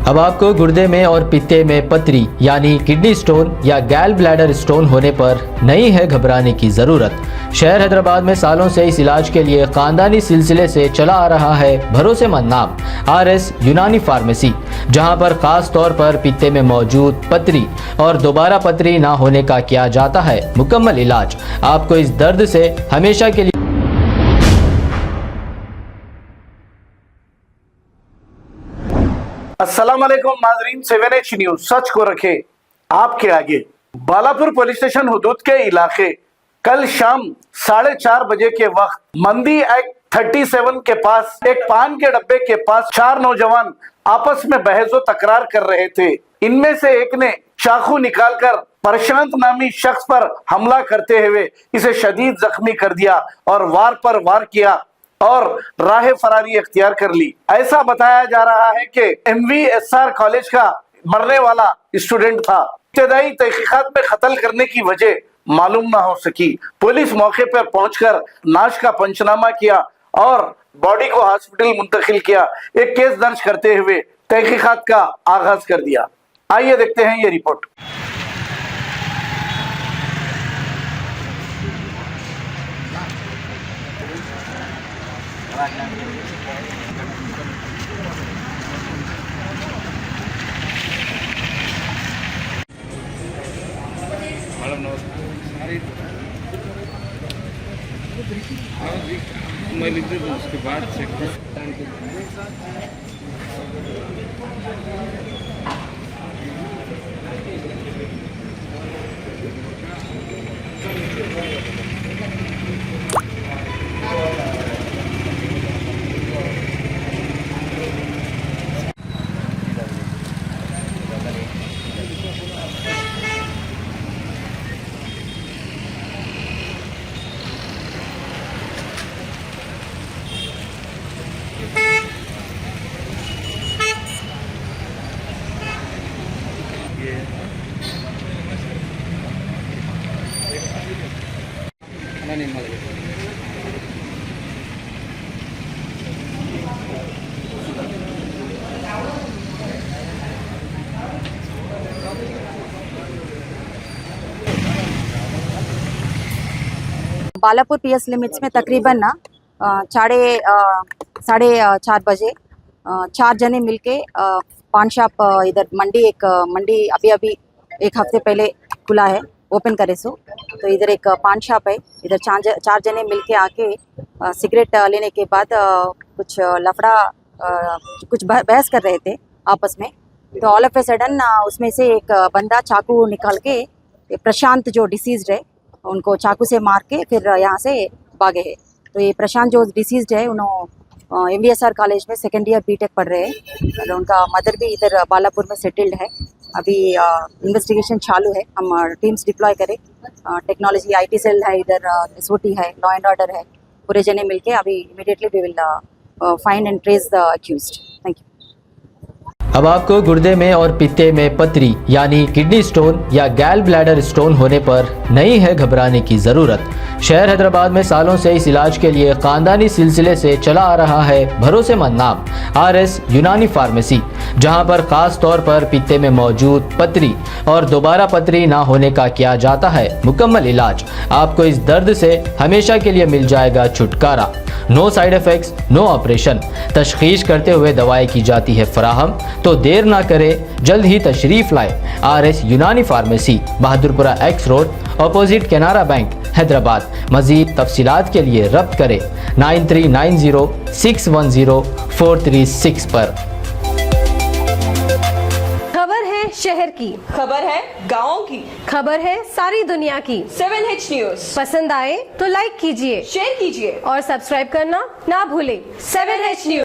अब आपको गुर्दे में और पित्ते में पथरी यानी किडनी स्टोन या गैल ब्लैडर स्टोन होने पर नहीं है घबराने की ज़रूरत। शहर हैदराबाद में सालों से इस इलाज के लिए खानदानी सिलसिले से चला आ रहा है भरोसेमंद नाम RS यूनानी फार्मेसी, जहां पर खास तौर पर पित्ते में मौजूद पथरी और दोबारा पथरी ना होने का किया जाता है मुकम्मल इलाज। आपको इस दर्द से हमेशा के लिए अस्सलाम वालेकुम नाजरीन, 7H न्यूज सच को रखे आपके आगे। बालापुर पुलिस स्टेशन हुदूद के इलाके कल शाम 4:30 बजे के वक्त मंदी एक्ट 37 के पास एक पान के डब्बे के पास 4 नौजवान आपस में बहसो तकरार कर रहे थे। इनमें से एक ने चाकू निकालकर प्रशांत नामी शख्स पर हमला करते हुए इसे शदीद जख्मी कर दिया और वार पर वार किया और राह फरारी अख्तियार कर ली। ऐसा बताया जा रहा है कि MVSR कॉलेज का मरने वाला स्टूडेंट था। इब्तदाई तहकीकात में कत्ल करने की वजह मालूम ना हो सकी। पुलिस मौके पर पहुंचकर लाश का पंचनामा किया और बॉडी को हॉस्पिटल मुंतकिल किया। एक केस दर्ज करते हुए तहकीकात का आगाज कर दिया। आइए देखते हैं ये रिपोर्ट। मैं लिख दूँ उसके बाद चेक बालापुर PS लिमिट्स में तकरीबन ना 4:30 बजे 4 जने मिलके पान शॉप इधर मंडी अभी एक हफ्ते पहले खुला है, ओपन करे सो। तो इधर एक पान शॉप है, इधर 4 जने मिलके आके सिगरेट लेने के बाद कुछ लफड़ा कुछ बहस कर रहे थे आपस में। तो ऑल ऑफ ए सडन उसमें से एक बंदा चाकू निकाल के प्रशांत जो डिसीज्ड है उनको चाकू से मार के फिर यहाँ से भागे हैं। तो ये प्रशांत जो डिसीज्ड है उन्होंने MVSR कॉलेज में सेकेंड ईयर BTech पढ़ रहे हैं और उनका मदर भी इधर बालापुर में सेटल्ड है। अभी इन्वेस्टिगेशन चालू है, हम टीम्स डिप्लॉय करें, टेक्नोलॉजी IT सेल है, इधर SOT है, लॉ एंड ऑर्डर है, पूरे जने मिलके अभी immediately we will find and trace the accused. Thank you. अब आपको गुर्दे में और पित्ते में पथरी यानी किडनी स्टोन या गैल ब्लैडर स्टोन होने पर नहीं है घबराने की ज़रूरत। शहर हैदराबाद में सालों से इस इलाज के लिए खानदानी सिलसिले से चला आ रहा है भरोसेमंद नाम RS यूनानी फार्मेसी, जहां पर खास तौर पर पित्ते में मौजूद पथरी और दोबारा पथरी ना होने का किया जाता है मुकम्मल इलाज। आपको इस दर्द से हमेशा के लिए मिल जाएगा छुटकारा। No side effects, no operation. तशखीस करते हुए दवाएं की जाती है फराहम। तो देर ना करें, जल्द ही तशरीफ लाए RS Unani pharmacy, Bahadurpura X road, opposite Canara bank, Hyderabad. मजीद तफसीलात के लिए रब्त करें 9390610436 पर। खबर है शहर की, खबर है गाँव की, खबर है सारी दुनिया की। 7H न्यूज पसंद आए तो लाइक कीजिए, शेयर कीजिए और सब्सक्राइब करना ना भूलें। 7H news.